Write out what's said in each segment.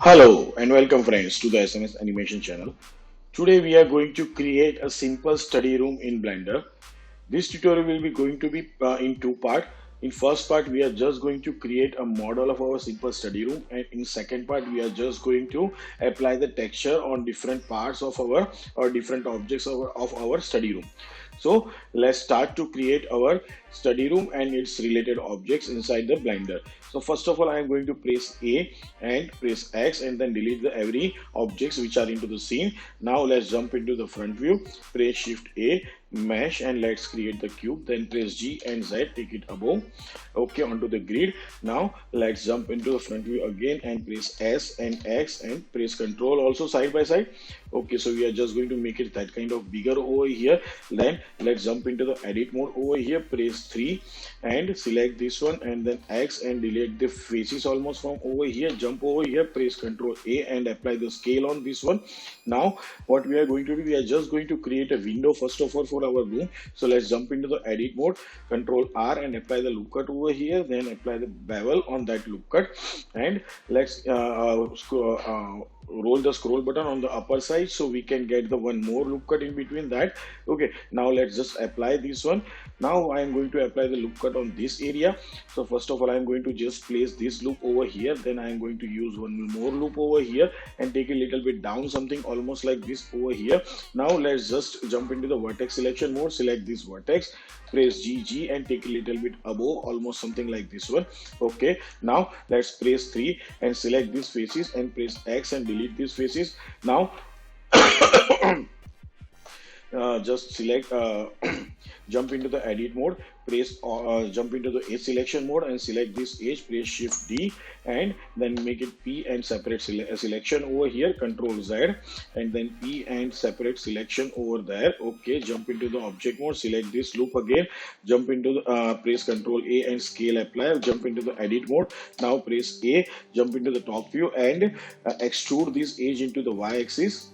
Hello and welcome friends to the SMS animation channel. Today we are going to create a simple study room in Blender. This tutorial will be going to be in two parts. In first part we are just going to create a model of our simple study room, and in second part we are just going to apply the texture on different parts of our or different objects of our study room. So let's start to create our study room and its related objects inside the Blender. So first of all I am going to press A and press X and then delete the every objects which are into the scene. Now let's jump into the front view, press Shift A, mesh, and let's create the cube, then press G and Z, take it above, okay, onto the grid. Now let's jump into the front view again and press S and X and press Control also side by side. Okay, so we are just going to make it that kind of bigger over here. Then let's jump into the edit mode over here, press 3 and select this one and then X and delete the faces almost from over here. Jump over here, press Ctrl A and apply the scale on this one. Now what we are going to do, we are just going to create a window first of all for our room. So let's jump into the edit mode, Ctrl R and apply the loop cut over here, then apply the bevel on that loop cut, and let's roll the scroll button on the upper side so we can get the one more loop cut in between that. Okay, now let's just apply this one. Now I am going to apply the loop cut on this area. So first of all I am going to just place this loop over here, then I am going to use one more loop over here and take a little bit down, something almost like this over here. Now let's just jump into the vertex selection mode, select this vertex, press GG and take a little bit above, almost something like this one. Okay, now let's press 3 and select these faces and press X and delete these faces. Now just select jump into the edit mode, press jump into the edge selection mode and select this edge, press Shift D and then make it P and separate selection over here, Control Z and then P and separate selection over there. Okay, jump into the object mode, select this loop again, jump into the press Control A and scale apply, jump into the edit mode. Now press A, jump into the top view and extrude this edge into the Y axis.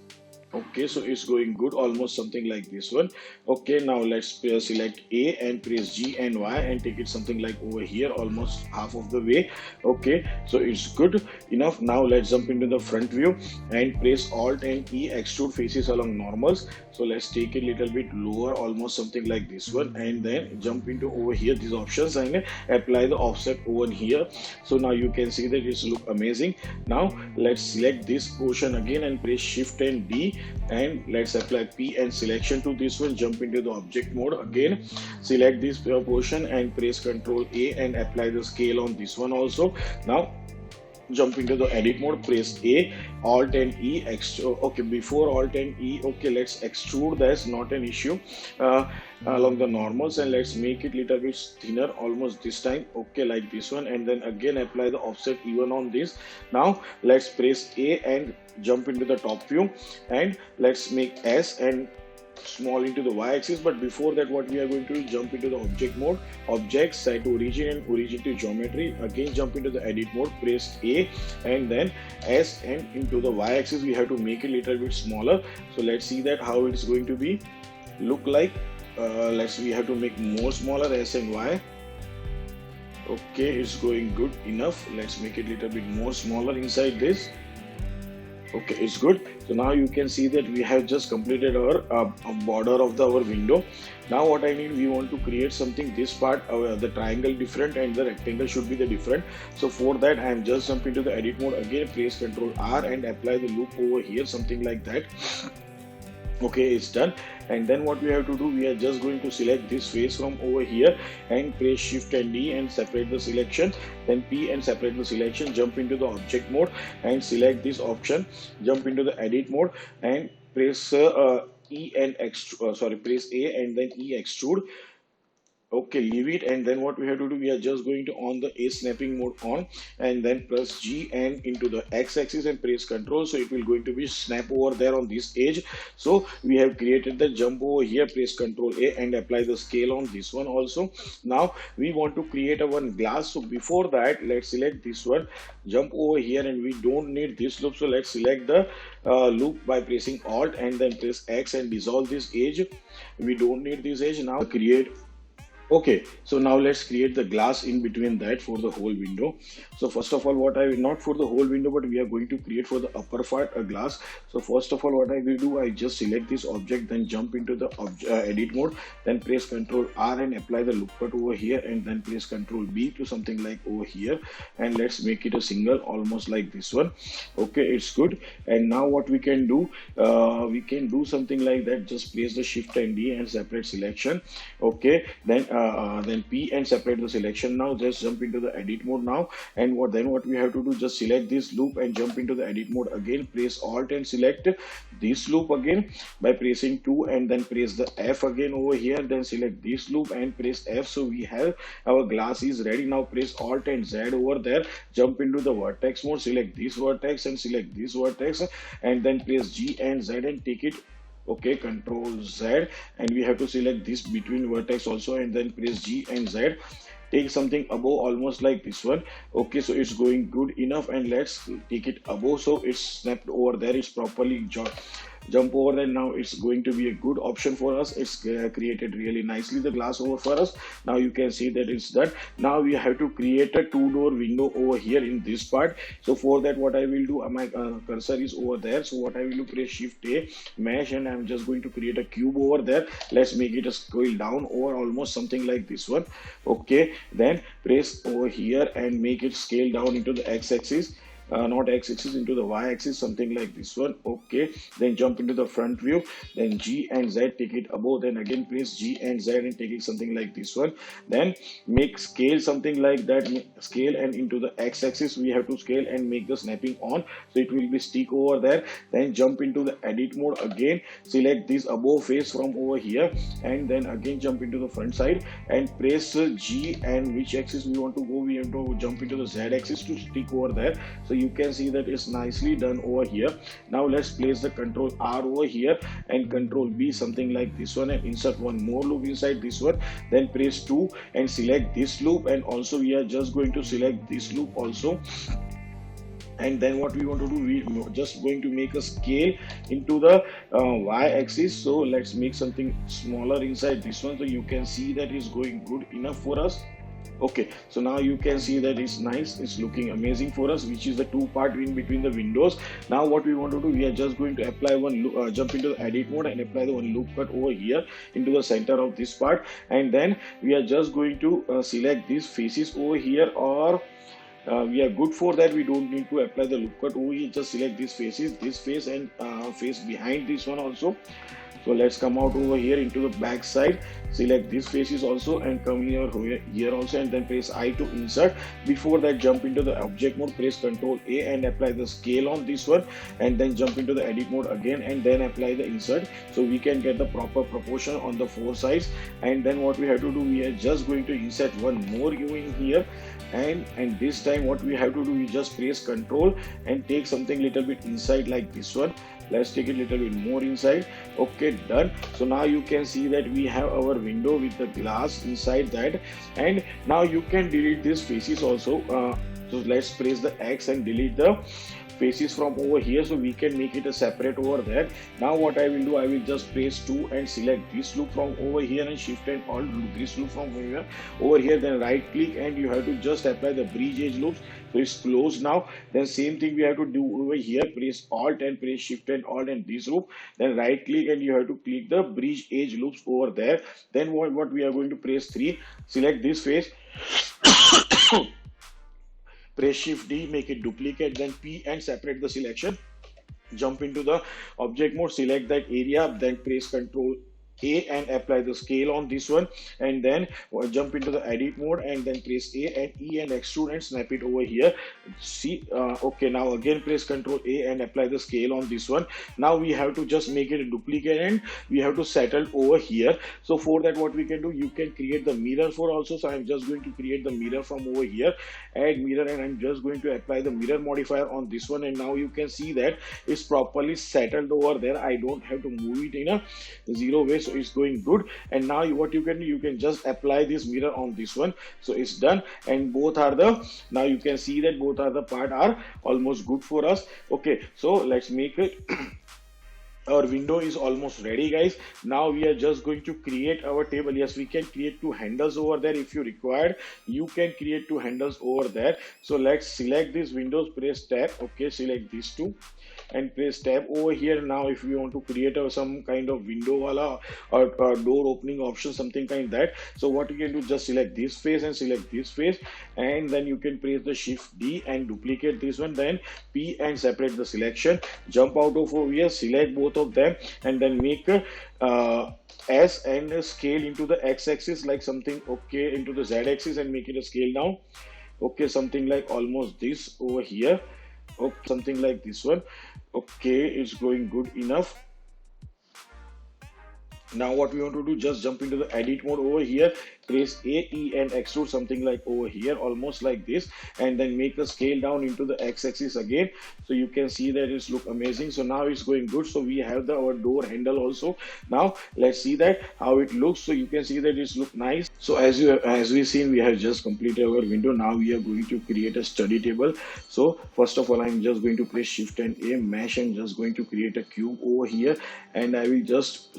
Okay, so it's going good, almost something like this one. Okay, now let's select A and press G and Y and take it something like over here, almost half of the way. Okay, so it's good enough. Now let's jump into the front view and press Alt and E, extrude faces along normals. So let's take it a little bit lower, almost something like this one, and then jump into over here these options and apply the offset over here. So now you can see that it's look amazing. Now let's select this portion again and press Shift and D and let's apply P and selection to this one. Jump into the object mode again, select this portion and press Ctrl A and apply the scale on this one also. Now jump into the edit mode, press A, Alt and E, okay, before Alt and E, okay, let's extrude, that's not an issue, along the normals, and let's make it little bit thinner, almost this time, okay, like this one, and then again apply the offset even on this. Now let's press A and jump into the top view and let's make S and small into the Y-axis. But before that, what we are going to do, jump into the object mode, object, set to origin and origin to geometry. Again jump into the edit mode, press A and then S and into the Y-axis we have to make it a little bit smaller. So let's see that how it's going to be look like. We have to make more smaller, S and Y. Okay, it's going good enough. Let's make it a little bit more smaller inside this. Okay, it's good. So now you can see that we have just completed our border of our window. Now what I need, we want to create something, this part, the triangle different and the rectangle should be the different. So for that I am just jumping to the edit mode again, press Ctrl R and apply the loop over here, something like that. Okay, it's done. And then what we have to do, we are just going to select this face from over here and press Shift and D and separate the selection, then P and separate the selection, jump into the object mode and select this option, jump into the edit mode and press E and press A and then E, extrude. Okay, leave it, and then what we have to do, we are just going to on the A snapping mode on and then press G and into the X axis and press Control, so it will going to be snap over there on this edge. So we have created the jump over here, press Control A and apply the scale on this one also. Now we want to create a one glass, so before that let's select this one, jump over here, and we don't need this loop, so let's select the loop by pressing Alt and then press X and dissolve this edge. We don't need this edge. Now create Okay, so now let's create the glass in between that for the whole window. So first of all, what I will not for the whole window, but we are going to create for the upper part a glass. So first of all, what I will do, I just select this object, then jump into the edit mode, then press Ctrl R and apply the loop cut over here, and then press Ctrl B to something like over here, and let's make it a single, almost like this one. Okay, it's good. And now what we can do something like that. Just press the Shift and D and separate selection. Okay, then P and separate the selection. Now just jump into the edit mode now, and what we have to do, just select this loop and jump into the edit mode again, press Alt and select this loop again by pressing 2, and then press the F again over here, then select this loop and press F. So we have our glass is ready. Now press Alt and Z over there, jump into the vertex mode, select this vertex and select this vertex, and then press G and Z and take it. Okay, Control Z, and we have to select this between vertex also, and then press G and Z, take something above, almost like this one. Okay, so it's going good enough, and let's take it above so it's snapped over there, it's properly jump over there. Now it's going to be a good option for us. It's created really nicely the glass over for us. Now you can see that it's done. Now we have to create a two-door window over here in this part. So for that, what I will do, my cursor is over there, so what I will do, press Shift A, mesh, and I'm just going to create a cube over there. Let's make it a scale down over, almost something like this one. Okay, then press over here and make it scale down into the x-axis, not x-axis, into the y-axis, something like this one. Okay, then jump into the front view, then G and Z, take it above, then again press G and Z and take it something like this one. Then make scale something like that, scale, and into the x-axis we have to scale and make the snapping on, so it will be stick over there. Then jump into the edit mode again, select this above face from over here, and then again jump into the front side and press G, and which axis we want to go, we have to jump into the Z axis to stick over there. So you can see that it's nicely done over here. Now let's place the Control R over here and Control B, something like this one, and insert one more loop inside this one. Then press 2 and select this loop, and also we are just going to select this loop also. And then what we want to do, we just going to make a scale into the y-axis. So let's make something smaller inside this one, so you can see that is going good enough for us. Okay, so now you can see that it's nice, it's looking amazing for us, which is the two part in between the windows. Now what we want to do, we are just going to apply one jump into the edit mode and apply the one loop cut over here into the center of this part, and then we are just going to select these faces over here, or we are good for that. We don't need to apply the loop cut over here, just select these faces, this face and face behind this one also. So let's come out over here into the back side, select these faces also, and come here also, and then press I to insert. Before that, jump into the object mode, press Ctrl A and apply the scale on this one, and then jump into the edit mode again and then apply the insert, so we can get the proper proportion on the four sides. And then what we have to do, we are just going to insert one more in here, and this time what we have to do, we just press Ctrl and take something little bit inside like this one. Let's take it a little bit more inside. Okay, done. So now you can see that we have our window with the glass inside that, and now you can delete these faces also. So let's press the X and delete the faces from over here, so we can make it a separate over there. Now what I will do, I will just press 2 and select this loop from over here, and Shift and Alt this loop from over here, then right click and you have to just apply the bridge edge loops, so it's closed now. Then same thing we have to do over here, press Alt and press Shift and Alt and this loop, then right click and you have to click the bridge edge loops over there. Then what we are going to press 3, select this face, press Shift D, make it duplicate, then P and separate the selection. Jump into the object mode, select that area, then press Control A and apply the scale on this one, and then jump into the edit mode and then press A and E and extrude and snap it over here. See, okay, now again press Control A and apply the scale on this one. Now we have to just make it a duplicate and we have to settle over here. So for that, what we can do, you can create the mirror for also. So I'm just going to create the mirror from over here, add mirror, and I'm just going to apply the mirror modifier on this one, and now you can see that it's properly settled over there. I don't have to move it in a zero way, so it's going good. And now what you can do, you can just apply this mirror on this one, so it's done. And both are the, now you can see that both are the part are almost good for us. Okay, so let's make it our window is almost ready, guys. Now we are just going to create our table. Yes, we can create two handles over there. If you required, you can create two handles over there. So let's select these windows, press tab. Okay, select these two and press tab over here. Now if we want to create some kind of window wala or door opening option, something kind that, so what you can do, just select this face and select this face, and then you can press the shift D and duplicate this one, then P and separate the selection, jump out of over here, select both of them, and then make uh, S and scale into the X axis like something, okay, into the Z axis, and make it a scale down, okay, something like almost this over here, okay, something like this one, okay, it's going good enough. Now what we want to do, just jump into the edit mode over here, press A, E and extrude something like over here, almost like this, and then make a scale down into the x-axis again, so you can see that it's look amazing. So now it's going good. So we have our door handle also. Now let's see that how it looks. So you can see that it's look nice. So as we seen, we have just completed our window. Now we are going to create a study table. So first of all, I'm just going to press shift and A, mesh, and just going to create a cube over here, and I will just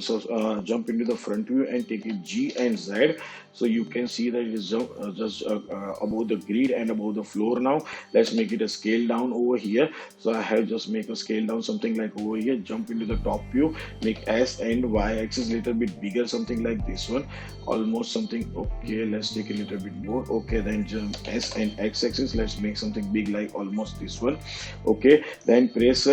jump into the front view and take it G and Z. So you can see that it is just above the grid and above the floor. Now let's make it a scale down over here. So I have just make a scale down something like over here, jump into the top view, make S and Y axis little bit bigger, something like this one, almost something, okay, let's take a little bit more, okay, then jump S and X axis, let's make something big like almost this one, okay, then press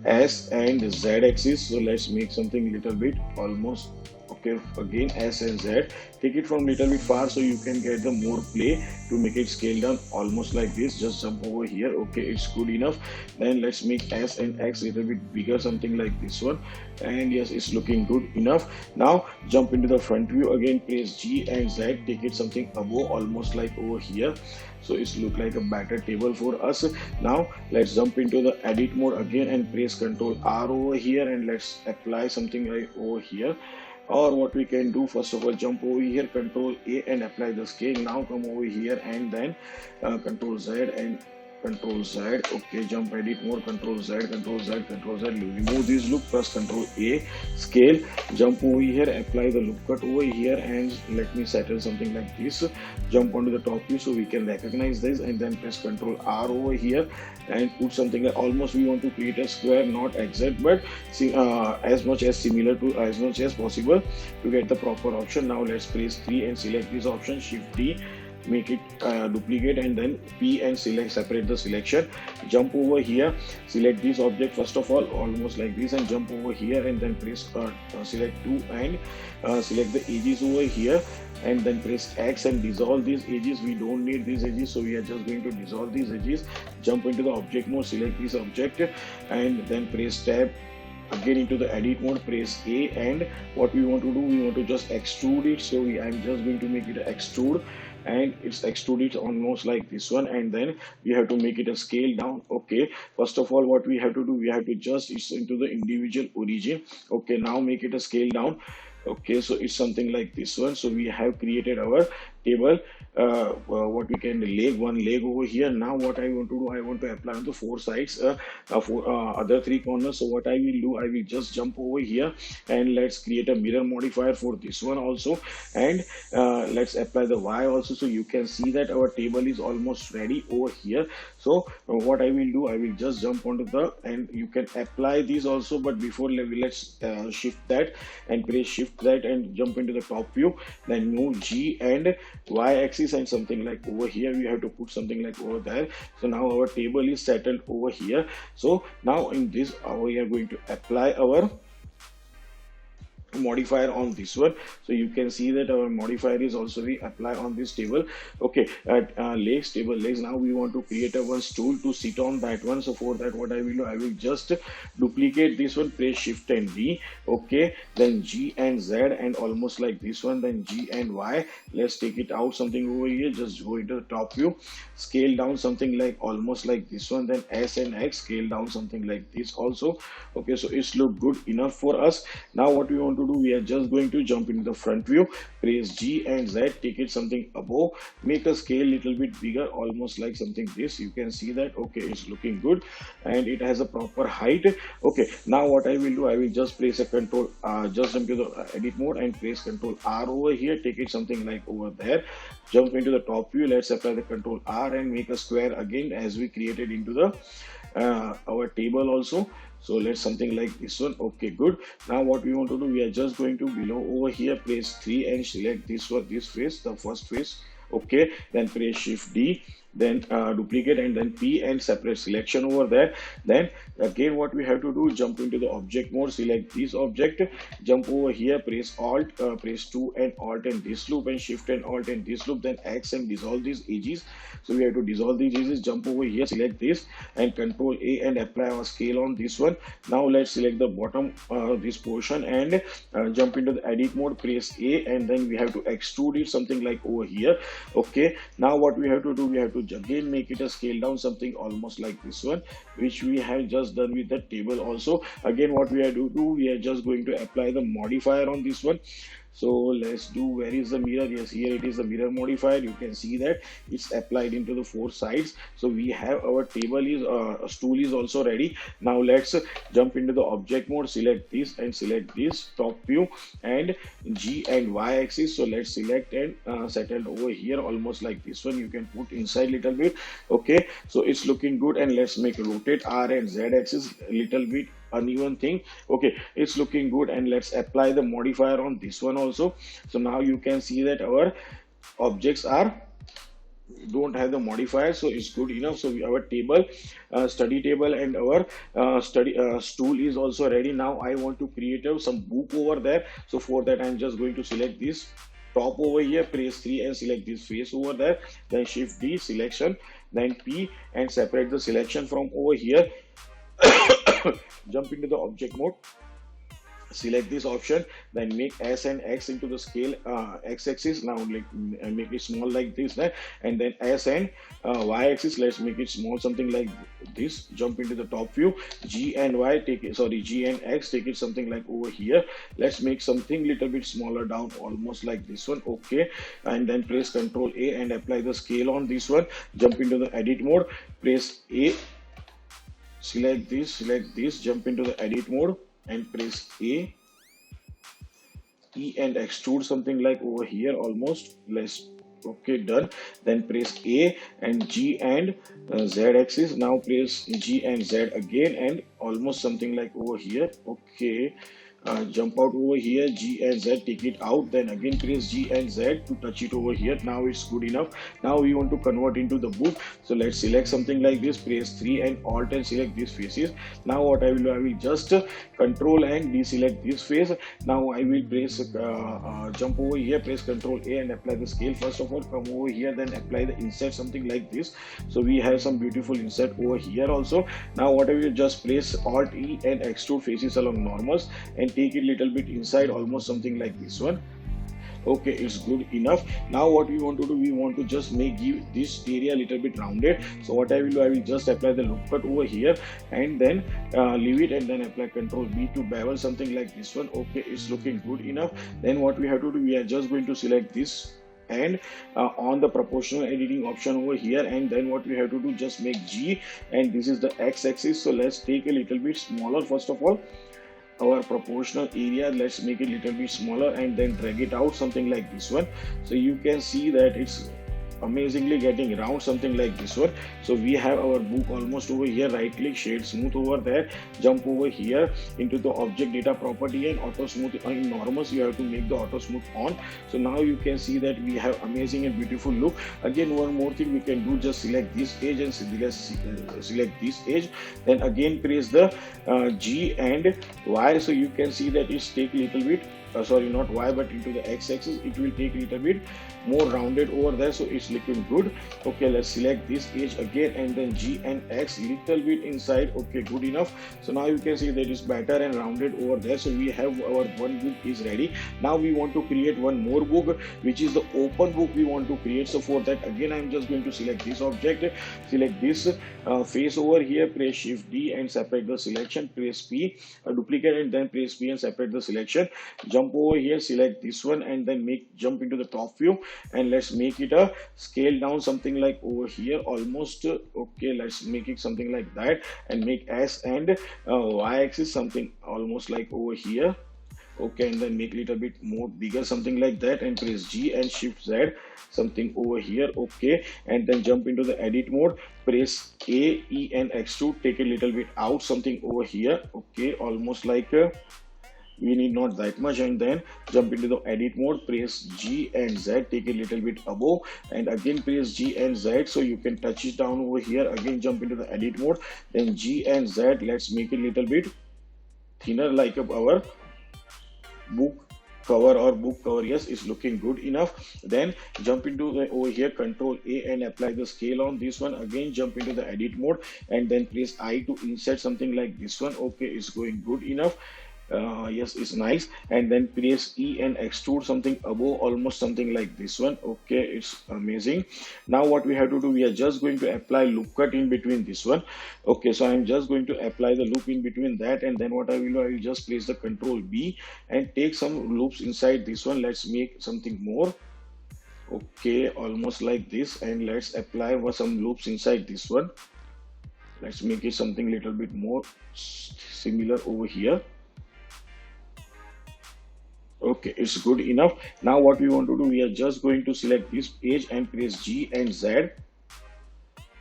S and Z axis, so let's make something little bit almost, okay, again S and Z, take it from little bit far so you can get the more play to make it scale down almost like this, just jump over here, okay, it's good enough. Then let's make S and X little bit bigger, something like this one, and yes, it's looking good enough. Now jump into the front view again, press G and Z, take it something above, almost like over here, so it's look like a better table for us. Now let's jump into the edit mode again and press Ctrl R over here, and let's apply something like over here. Or what we can do, first of all, jump over here, Control A and apply the scale. Now come over here and then Control Z and Control Z, okay, jump edit mode, Control Z, Control Z, Control Z, remove this loop, press Control A, scale, jump over here, apply the loop cut over here, and let me settle something like this, jump onto the top view so we can recognize this, and then press Control R over here and put something like almost, we want to create a square, not exact, but see, as much as similar to, as much as possible to get the proper option. Now let's press 3 and select this option, shift D, make it duplicate, and then P and select, separate the selection, jump over here, select this object first of all, almost like this, and jump over here and then press select 2 and select the edges over here, and then press X and dissolve these edges. We don't need these edges, so we are just going to dissolve these edges. Jump into the object mode, select this object, and then press tab again into the edit mode, press A, and what we want to do, we want to just extrude it. So I'm just going to make it extrude, and it's extruded almost like this one, and then we have to make it a scale down. Okay, first of all, what we have to do, we have to just, it's into the individual origin. Okay, now make it a scale down. Okay, so it's something like this one. So we have created our table, what we can leg, one leg over here. Now what I want to do, I want to apply on the four sides, for other three corners. So what I will do, I will just jump over here and let's create a mirror modifier for this one also, and let's apply the Y also, so you can see that our table is almost ready over here. So what I will do, I will just jump onto the, and you can apply these also, but before let's shift that and press shift that and jump into the top view, then move G and Y axis, and something like over here we have to put something like over there. So now our table is settled over here. So now in this we are going to apply our modifier on this one. So you can see that our modifier is also we apply on this table. Okay, at legs, table legs, now we want to create a one stool to sit on that one. So for that, what I will do, I will just duplicate this one, press shift and D, okay, then G and Z, and almost like this one, then G and Y. Let's take it out something over here, just go into the top view, scale down something like almost like this one, then S and X, scale down something like this also. Okay, so it's look good enough for us. Now what we want to to do, we are just going to jump into the front view, press G and Z, take it something above, make a scale little bit bigger, almost like something this. You can see that, okay, it's looking good and it has a proper height. Okay, now what I will do, I will just place a control, just jump to the edit mode and place control R over here, take it something like over there, jump into the top view, let's apply the control R and make a square again as we created into the our table also. So let's something like this one. Okay, good. Now what we want to do, we are just going to below over here, place 3 and select this one, this face, the first face. Okay, then press shift D, then duplicate and then P and separate selection over there. Then again what we have to do, jump into the object mode, select this object, jump over here, press alt, press 2 and alt and this loop, and shift and alt and this loop, then X and dissolve these edges. So we have to dissolve these edges, jump over here, select this and control A and apply our scale on this one. Now let's select the bottom this portion and jump into the edit mode, press A and then we have to extrude it something like over here. Okay, now what we have to do, we have to again make it a scale down something almost like this one, which we have just done with the table also. Again what we have to do, we are just going to apply the modifier on this one. So let's do, where is the mirror? Yes, here it is, the mirror modifier. You can see that it's applied into the 4 sides. So we have our table is stool is also ready. Now let's jump into the object mode, select this and select this top view and G and Y axis. So let's select and settle over here almost like this one. You can put inside little bit. Okay, so it's looking good, and let's make rotate R and Z axis a little bit uneven thing. Okay, it's looking good, and let's apply the modifier on this one also. So now you can see that our objects are don't have the modifier, so it's good enough. So our table, study table and our stool is also ready. Now I want to create some book over there. So for that I'm just going to select this top over here, press 3 and select this face over there, then shift D, selection, then P and separate the selection from over here. Jump into the object mode, select this option, then make S and X into the scale x-axis. Now make it small like this, and then S and y-axis, let's make it small something like this. Jump into the top view, G and Y, take it, sorry, G and X, take it something like over here. Let's make something little bit smaller down, almost like this one. Okay, and then press Ctrl A and apply the scale on this one. Jump into the edit mode, press A, select this, jump into the edit mode and press A, E and extrude something like over here almost. Let's, okay, done. Then press A and G and Z axis. Now press G and Z again and almost something like over here. Okay, jump out over here, G and Z, take it out, then again press G and Z to touch it over here. Now it's good enough. Now we want to convert into the book, so let's select something like this, press 3 and alt and select these faces. Now what I will do, I will just control and deselect this face. Now I will press jump over here, press Ctrl A and apply the scale. First of all, come over here, then apply the insert something like this. So we have some beautiful insert over here also. Now what I will just press Alt E and extrude faces along normals and take it little bit inside, almost something like this one. Okay, it's good enough. Now what we want to do, we want to just give this area a little bit rounded. So what I will do, I will just apply the loop cut over here and then leave it, and then apply Ctrl B to bevel something like this one. Okay, it's looking good enough. Then what we have to do, we are just going to select this and on the proportional editing option over here, and then what we have to do, just make G and this is the x-axis. So let's take a little bit smaller. First of all, our proportional area, let's make it a little bit smaller and then drag it out something like this one. So you can see that it's amazingly getting round something like this one. So we have our book almost over here. Right click, shade smooth over there, jump over here into the object data property and auto smooth. In normals you have to make the auto smooth on. So now you can see that we have amazing and beautiful look. Again, one more thing we can do, just select this edge and select this edge, then again press the G and Y. So you can see that it's take a little bit sorry, not Y but into the x-axis, it will take a little bit more rounded over there. So it's it's looking good. Okay, let's select this edge again and then G and X little bit inside. Okay, good enough. So now you can see that it's better and rounded over there. So we have our one book is ready. Now we want to create one more book, which is the open book we want to create. So for that, again, I'm just going to select this object, select this face over here, press Shift D and separate the selection, press P, duplicate and then press P and separate the selection. Jump over here, select this one and then make jump into the top view, and let's make it a scale down something like over here almost. Okay, let's make it something like that and make S and Y axis something almost like over here. Okay, and then make a little bit more bigger something like that and press G and Shift Z something over here. Okay, and then jump into the edit mode, press A, E and extrude, take a little bit out something over here. Okay, almost like we need not that much, and then jump into the edit mode, press G and Z, take a little bit above and again press G and Z so you can touch it down over here. Again jump into the edit mode, then G and Z, let's make it a little bit thinner like our book cover or book cover. Yes, it's looking good enough. Then jump into the over here, Control A and apply the scale on this one. Again jump into the edit mode and then press I to insert something like this one. Okay, it's going good enough. Yes, it's nice. And then press E and extrude something above almost something like this one. Okay, it's amazing. Now what we have to do, we are just going to apply loop cut in between this one. Okay, so I'm just going to apply the loop in between that, and then what I will do, I will just place the Control B and take some loops inside this one. Let's make something more. Okay, almost like this, and let's apply some loops inside this one. Let's make it something little bit more similar over here. Okay, it's good enough. Now what we want to do, we are just going to select this page and press G and Z.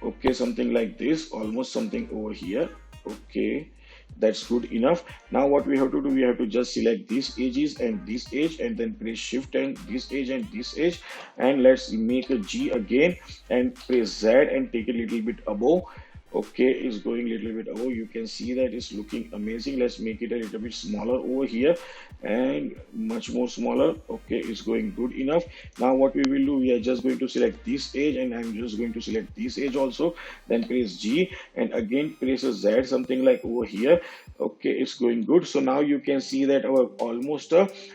Okay, something like this, almost something over here. Okay, that's good enough. Now what we have to do, we have to just select these edges and this edge and then press Shift and this edge and this edge, and let's make a G again and press Z and take a little bit above. Okay, it's going a little bit above. You can see that it's looking amazing. Let's make it a little bit smaller over here and much more smaller. Okay, it's going good enough. Now what we will do, we are just going to select this edge and I'm just going to select this edge also, then press G and again press a Z something like over here. Okay, it's going good. So now you can see that our almost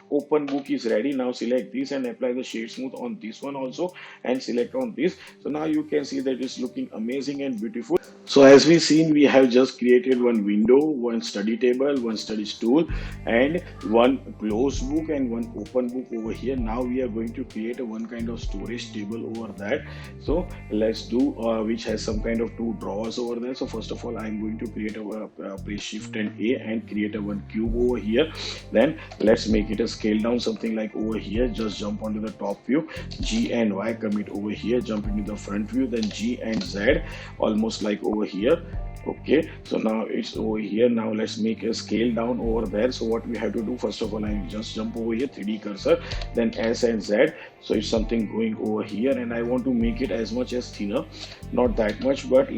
open book is ready. Now select this and apply the shade smooth on this one also and select on this. So now you can see that it's looking amazing and beautiful. So as we seen, we have just created one window, one study table, one study stool, and one closed book and one open book over here. Now we are going to create a one kind of storage table over that. So let's do which has some kind of two drawers over there. So first of all, I'm going to create a press Shift and A and create a one cube over here. Then let's make it a scale down something like over here. Just jump onto the top view, G and Y, commit over here, jump into the front view, then G and Z, almost like over here. Okay, so now it's over here. Now let's make a scale down over there. So what we have to do, first of all, I just jump over here, 3D cursor, then S and Z. So it's something going over here, and I want to make it as much as thinner, not that much, but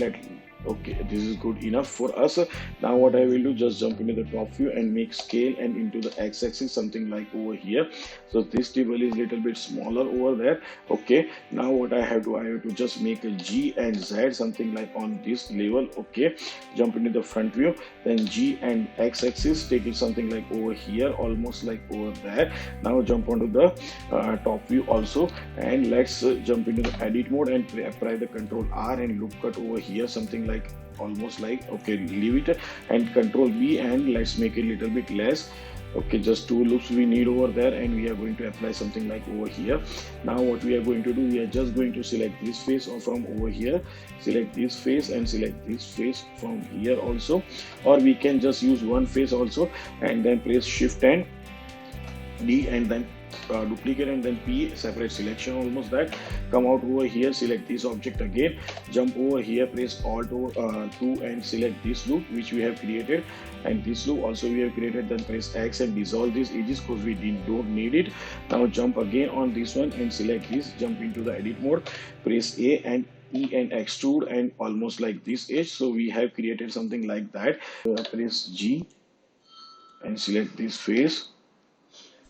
okay, this is good enough for us. Now what I will do, just jump into the top view and make scale and into the x-axis something like over here. So this table is little bit smaller over there. Okay, now what I have to just make a G and Z something like on this level. Okay, jump into the front view, then G and x-axis, take it something like over here, almost like over there. Now jump onto the top view also, and let's jump into the edit mode and apply the Control R and loop cut over here something like almost like, okay, leave it and Control B and let's make it a little bit less. Okay, just two loops we need over there, and we are going to apply something like over here. Now what we are going to do, we are just going to select this face from over here, select this face and select this face from here also, or we can just use one face also and then press Shift and D and then duplicate and then P, separate selection, almost that. Come out over here, select this object again, jump over here, press Alt 2 and select this loop which we have created, and this loop also we have created. Then press X and dissolve these edges because we don't need it. Now jump again on this one and select this, jump into the edit mode, press A and E and extrude and almost like this edge. So we have created something like that. Press G and select this face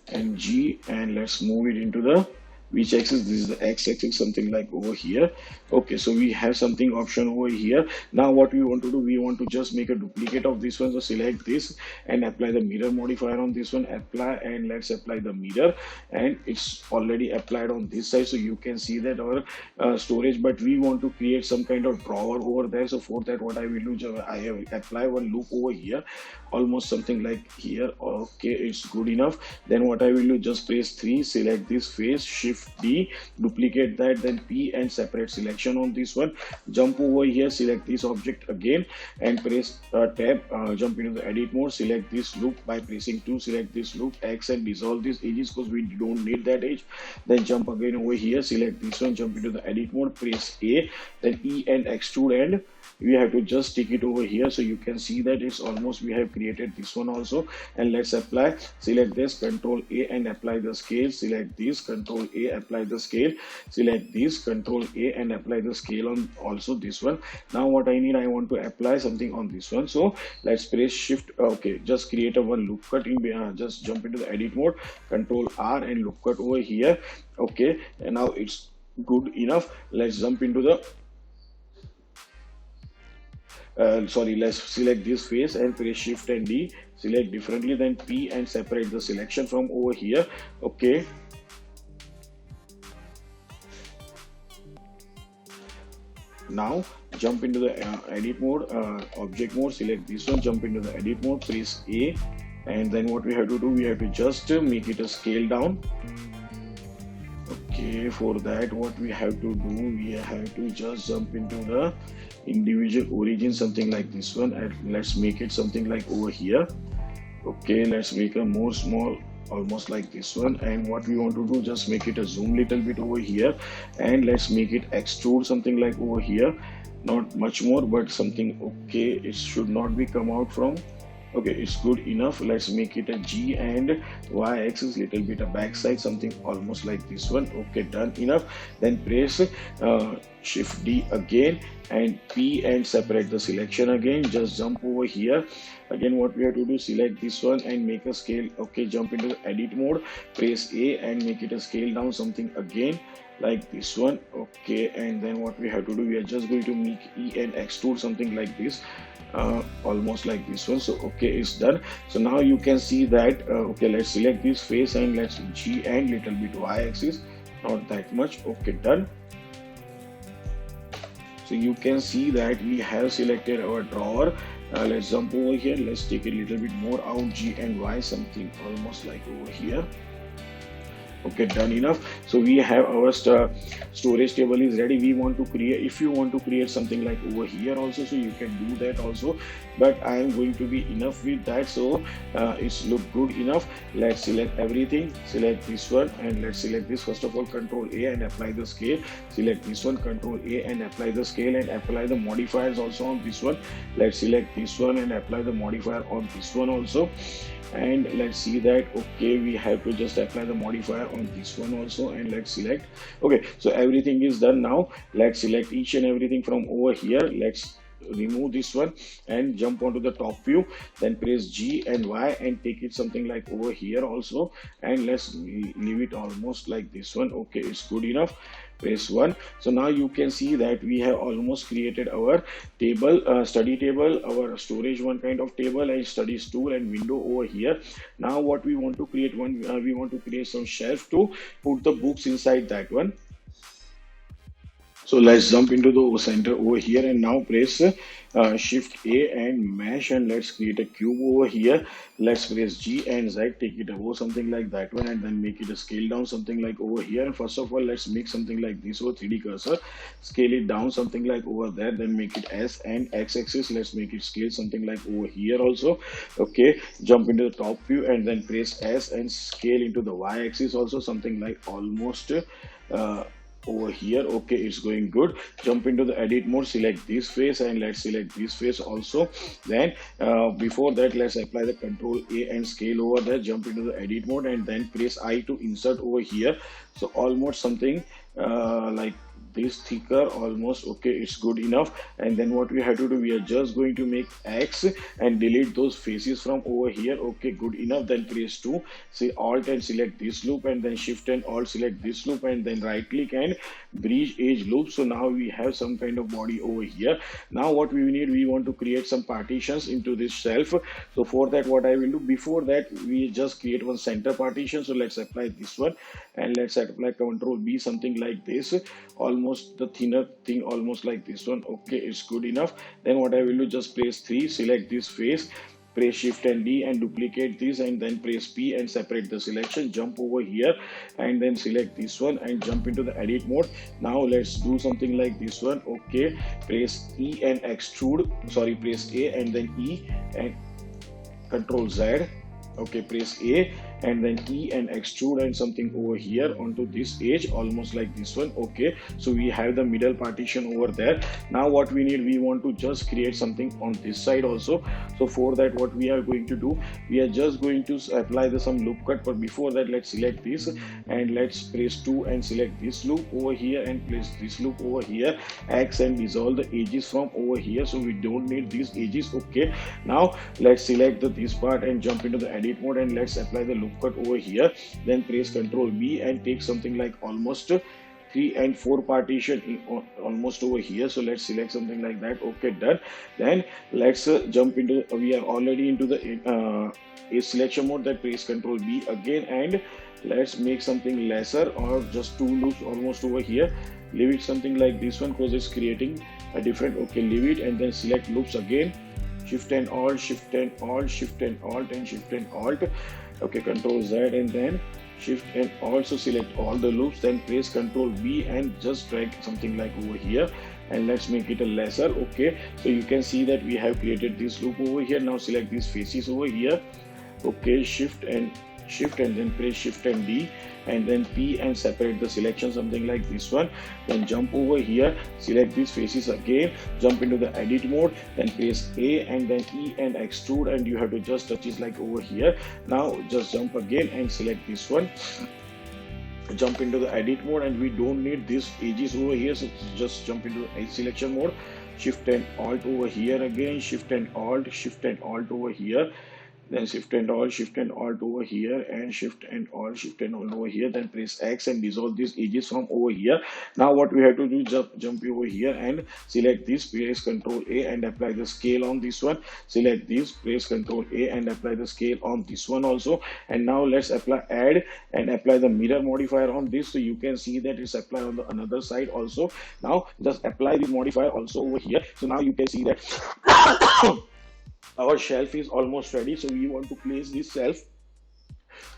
and G and let's move it into the which axis? This is the x axis, something like over here. Okay, so we have something option over here. Now what we want to do, we want to just make a duplicate of this one. So select this and apply the mirror modifier on this one, apply, and let's apply the mirror, and it's already applied on this side. So you can see that our storage, but we want to create some kind of drawer over there. So for that, what I will do, I have apply one loop over here, almost something like here. Okay, it's good enough. Then what I will do, just press 3, select this face, shift D, duplicate that, then P and separate selection on this one. Jump over here, select this object again and press tab, jump into the edit mode, select this loop by pressing 2, select this loop X and dissolve these edges because we don't need that edge. Then jump again over here, select this one, jump into the edit mode, press A, then E and extrude, and we have to just stick it over here. So you can see that it's almost, we have created this one also. And let's apply, select this, control A and apply the scale, select this, control A, apply the scale, select this, control A and apply the scale on also this one. Now what I need, I want to apply something on this one. So let's press shift, okay, just create a one loop cut in, just jump into the edit mode, control R and loop cut over here. Okay, and now it's good enough. Let's jump into the sorry, let's select this face and press shift and D, select differently, then P and separate the selection from over here. Okay, now jump into the edit mode, object mode, select this one, jump into the edit mode, press A, and then what we have to do, we have to just make it a scale down. Okay, for that what we have to do, we have to just jump into the individual origin, something like this one, and let's make it something like over here. Okay, let's make a more small, almost like this one. And what we want to do, just make it a zoom little bit over here, and let's make it extrude something like over here, not much more but something. Okay, it should not be come out from, okay, it's good enough. Let's make it a G and Y axis, little bit a backside, something almost like this one. Okay, done enough. Then press shift D again and P and separate the selection again. Just jump over here again. What we have to do, select this one and make a scale. Okay, jump into the edit mode, press A and make it a scale down, something again like this one. Okay, and then what we have to do, we are just going to make E and extrude something like this, almost like this one. So okay, it's done. So now you can see that okay, let's select this face and let's G and little bit Y axis, not that much. Okay, done. So you can see that we have selected our drawer. Let's jump over here, let's take a little bit more out, G and Y, something almost like over here. Okay, done enough. So we have our storage table is ready. We want to create, if you want to create something like over here also, so you can do that also, but I am going to be enough with that. So it's look good enough. Let's select everything, select this one and let's select this. First of all, control A and apply the scale, select this one, control A and apply the scale and apply the modifiers also on this one. Let's select this one and apply the modifier on this one also. And let's see that okay, we have to just apply the modifier on this one also, and let's select. Okay, so everything is done. Now let's select each and everything from over here. Let's remove this one and jump onto the top view, then press G and Y and take it something like over here also, and let's leave it almost like this one. Okay, it's good enough. Press 1. So now you can see that we have almost created our table, study table, our storage one kind of table, and studies tool and window over here. Now what we want to create, one we want to create some shelf to put the books inside that one. So let's jump into the center over here and now press shift A and mesh, and let's create a cube over here. Let's press G and Z, take it above something like that one, and then make it a scale down something like over here. And first of all, let's make something like this over 3D cursor, scale it down something like over there, then make it S and X axis. Let's make it scale something like over here also. Okay, jump into the top view and then press S and scale into the Y axis also, something like almost over here. Okay, it's going good. Jump into the edit mode, select this face and let's select this face also. Then before that, let's apply the control A and scale over there. Jump into the edit mode and then press I to insert over here. So almost something like this thicker almost. Okay, it's good enough. And then what we have to do, we are just going to make X and delete those faces from over here. Okay, good enough. Then press 2, say Alt and select this loop, and then Shift and Alt select this loop, and then right click and bridge edge loop. So now we have some kind of body over here. Now what we need, we want to create some partitions into this shelf. So for that, what I will do, before that we just create one center partition. So let's apply this one, and let's apply Control B, something like this, almost the thinner thing, almost like this one. Okay, it's good enough. Then what I will do, just press 3, select this face, press Shift and D and duplicate this, and then press P and separate the selection, jump over here and then select this one and jump into the edit mode. Now let's do something like this one. Okay, press E and extrude, sorry, press A and then E and Control Z. Okay, press A and then E and extrude and something over here onto this edge, almost like this one. Okay, so we have the middle partition over there. Now what we need, we want to just create something on this side also. So for that, what we are going to do, we are just going to apply some loop cut. But before that, let's select this and let's press 2 and select this loop over here and place this loop over here, X and dissolve the edges from over here, so we don't need these edges. Okay, now let's select this part and jump into the edit mode, and let's apply the loop cut over here. Then press Control B and take something like almost 3 and 4 partition almost over here. So let's select something like that. Okay, done. Then let's jump into, we are already into the a selection mode. That press Control B again, and let's make something lesser or just 2 loops almost over here. Leave it something like this one because it's creating a different. Okay, leave it and then select loops again. Shift and Alt, Shift and Alt, Shift and Alt, and Shift and Alt. Okay, Control Z and then Shift and also select all the loops. Then press Control B and just drag something like over here, and let's make it a lesser. Okay, so you can see that we have created this loop over here. Now select these faces over here. Okay, Shift and then press Shift and D and then P and separate the selection, something like this one. Then jump over here, select these faces again, jump into the edit mode, then press A and then E and extrude, and you have to just touch it like over here. Now just jump again and select this one, jump into the edit mode, and we don't need these edges over here, so just jump into the edge selection mode. Shift and Alt over here again, Shift and Alt over here, then Shift and Alt over here, and Shift and Alt over here. Then press X and dissolve these edges from over here. Now what we have to do, jump over here and select this, press Control A and apply the scale on this one. Select this, press Control A and apply the scale on this one also. And now let's add and apply the mirror modifier on this, so you can see that it's applied on the another side also. Now just apply this modifier also over here. So now you can see that our shelf is almost ready. So we want to place this shelf.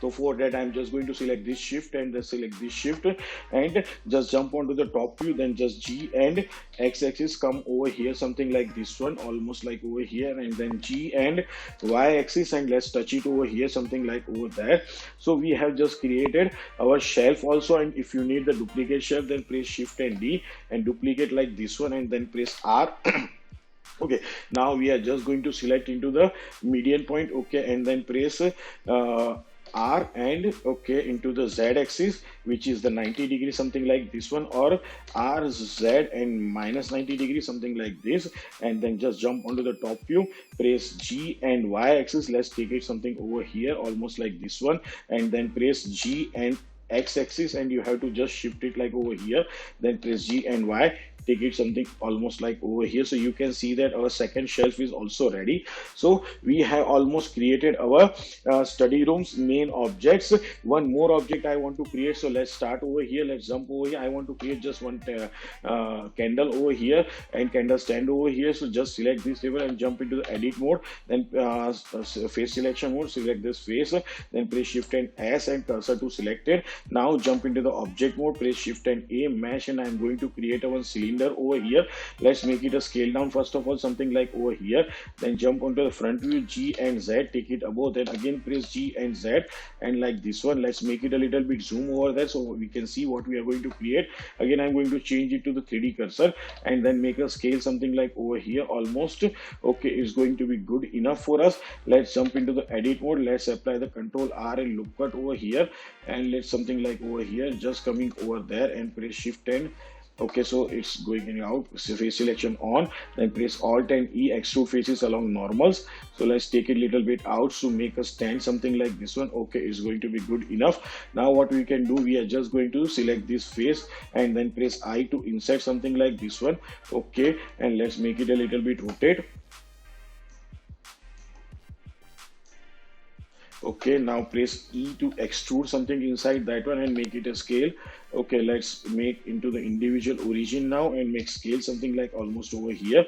So for that, I'm just going to select this shift and select this shift and just jump onto the top view. Then just G and X axis come over here, something like this one, almost like over here, and then G and Y axis, and let's touch it over here, something like over there. So we have just created our shelf also. And if you need the duplicate shelf, then press Shift and D and duplicate like this one, and then press R. Okay, now we are just going to select into the median point. Okay, and then press R and okay into the Z axis, which is the 90 degrees, something like this one, or R Z and minus 90 degrees, something like this. And then just jump onto the top view, press G and Y axis. Let's take it something over here, almost like this one, and then press G and X axis, and you have to just shift it like over here. Then press G and Y, take it something almost like over here. So you can see that our second shelf is also ready. So we have almost created our study room's main objects. One more object I want to create. So let's start over here. Let's jump over here. I want to create just one candle over here and candle stand over here. So just select this table and jump into the edit mode. Then face selection mode, select this face, then press Shift and S and cursor to selected. Now jump into the object mode, press Shift and A, mesh, and I'm going to create a one cylinder over here. Let's make it a scale down first of all, something like over here. Then jump onto the front view, G and Z, take it above, then again press G and Z, and like this one. Let's make it a little bit zoom over there so we can see what we are going to create. Again, I'm going to change it to the 3D cursor and then make a scale something like over here almost. Okay, it's going to be good enough for us. Let's jump into the edit mode. Let's apply the Control R and loop cut over here, and let's something like over here, just coming over there, and press Shift and Okay, so it's going in out. So face selection on, then press Alt and E, extrude faces along normals. So let's take it a little bit out to make a stand, something like this one. Okay, it's going to be good enough. Now what we can do, we are just going to select this face and then press I to insert something like this one. Okay, and let's make it a little bit rotate. Okay, now press E to extrude something inside that one and make it a scale. Okay, let's make into the individual origin now and make scale something like almost over here.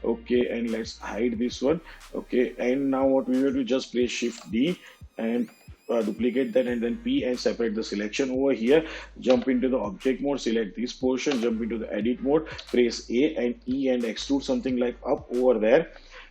Okay, and let's hide this one. Okay, and now what we will do, just press Shift D and duplicate that and then P and separate the selection over here. Jump into the object mode, select this portion, jump into the edit mode, press A and E and extrude something like up over there.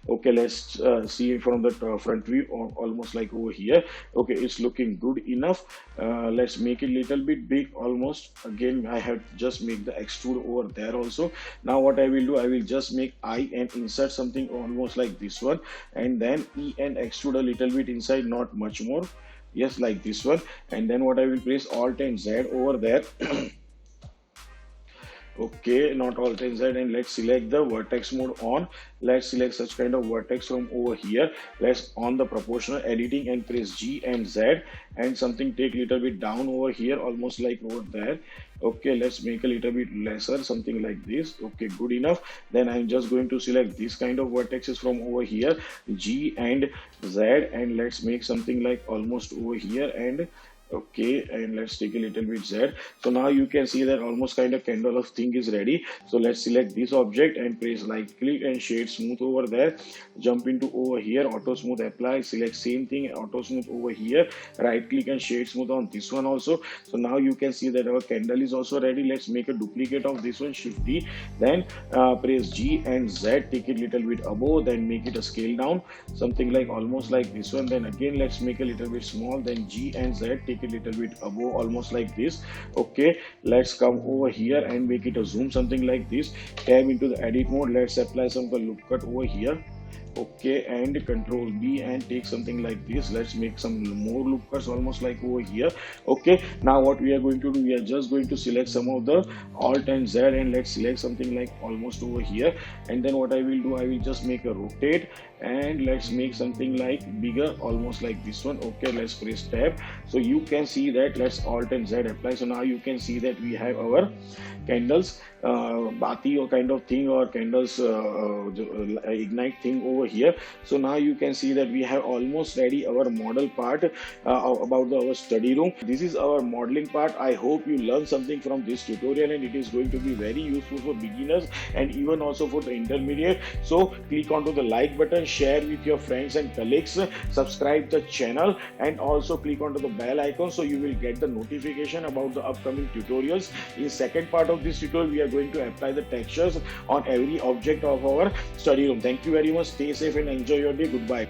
Okay, let's see it from the front view, or almost like over here. Okay, it's looking good enough. Let's make it little bit big, almost. Again, I have just make the extrude over there also. Now what I will do, I will just make I and insert something almost like this one, and then E and extrude a little bit inside, not much more. Yes, like this one. And then what I will press Alt and Z over there. Okay, not all things that, and let's select the vertex mode on. Let's select such kind of vertex from over here. Let's on the proportional editing and press G and Z, and something take little bit down over here, almost like over there. Okay, let's make a little bit lesser, something like this. Okay, good enough. Then I'm just going to select this kind of vertexes from over here, G and Z, and let's make something like almost over here. And okay, and let's take a little bit Z. So now you can see that almost kind of candle of thing is ready. So let's select this object and press right click and shade smooth over there. Jump into over here, auto smooth apply, select same thing, auto smooth over here, right click and shade smooth on this one also. So now you can see that our candle is also ready. Let's make a duplicate of this one, Shift D, then press G and Z, take it little bit above, then make it a scale down, something like almost like this one. Then again let's make a little bit small, then G and Z, take a little bit above, almost like this. Okay, let's come over here and make it a zoom, something like this. Tab into the edit mode, let's apply some loop cut over here. Okay, and control B and take something like this. Let's make some more loop cuts, almost like over here. Okay, now what we are going to do, we are just going to select some of the Alt and Z, and let's select something like almost over here. And then what I will do, I will just make a rotate, and let's make something like bigger, almost like this one. Okay, let's press tab. So you can see that, let's Alt and Z apply. So now you can see that we have our candles, bati or kind of thing, or candles ignite thing over here. So now you can see that we have almost ready our model part about our study room. This is our modeling part. I hope you learn something from this tutorial, and it is going to be very useful for beginners and even also for the intermediate. So click onto the like button, share with your friends and colleagues, subscribe the channel, and also click onto the bell icon so you will get the notification about the upcoming tutorials. In second part of this tutorial, we are going to apply the textures on every object of our study room. Thank you very much. Stay safe and enjoy your day. Goodbye.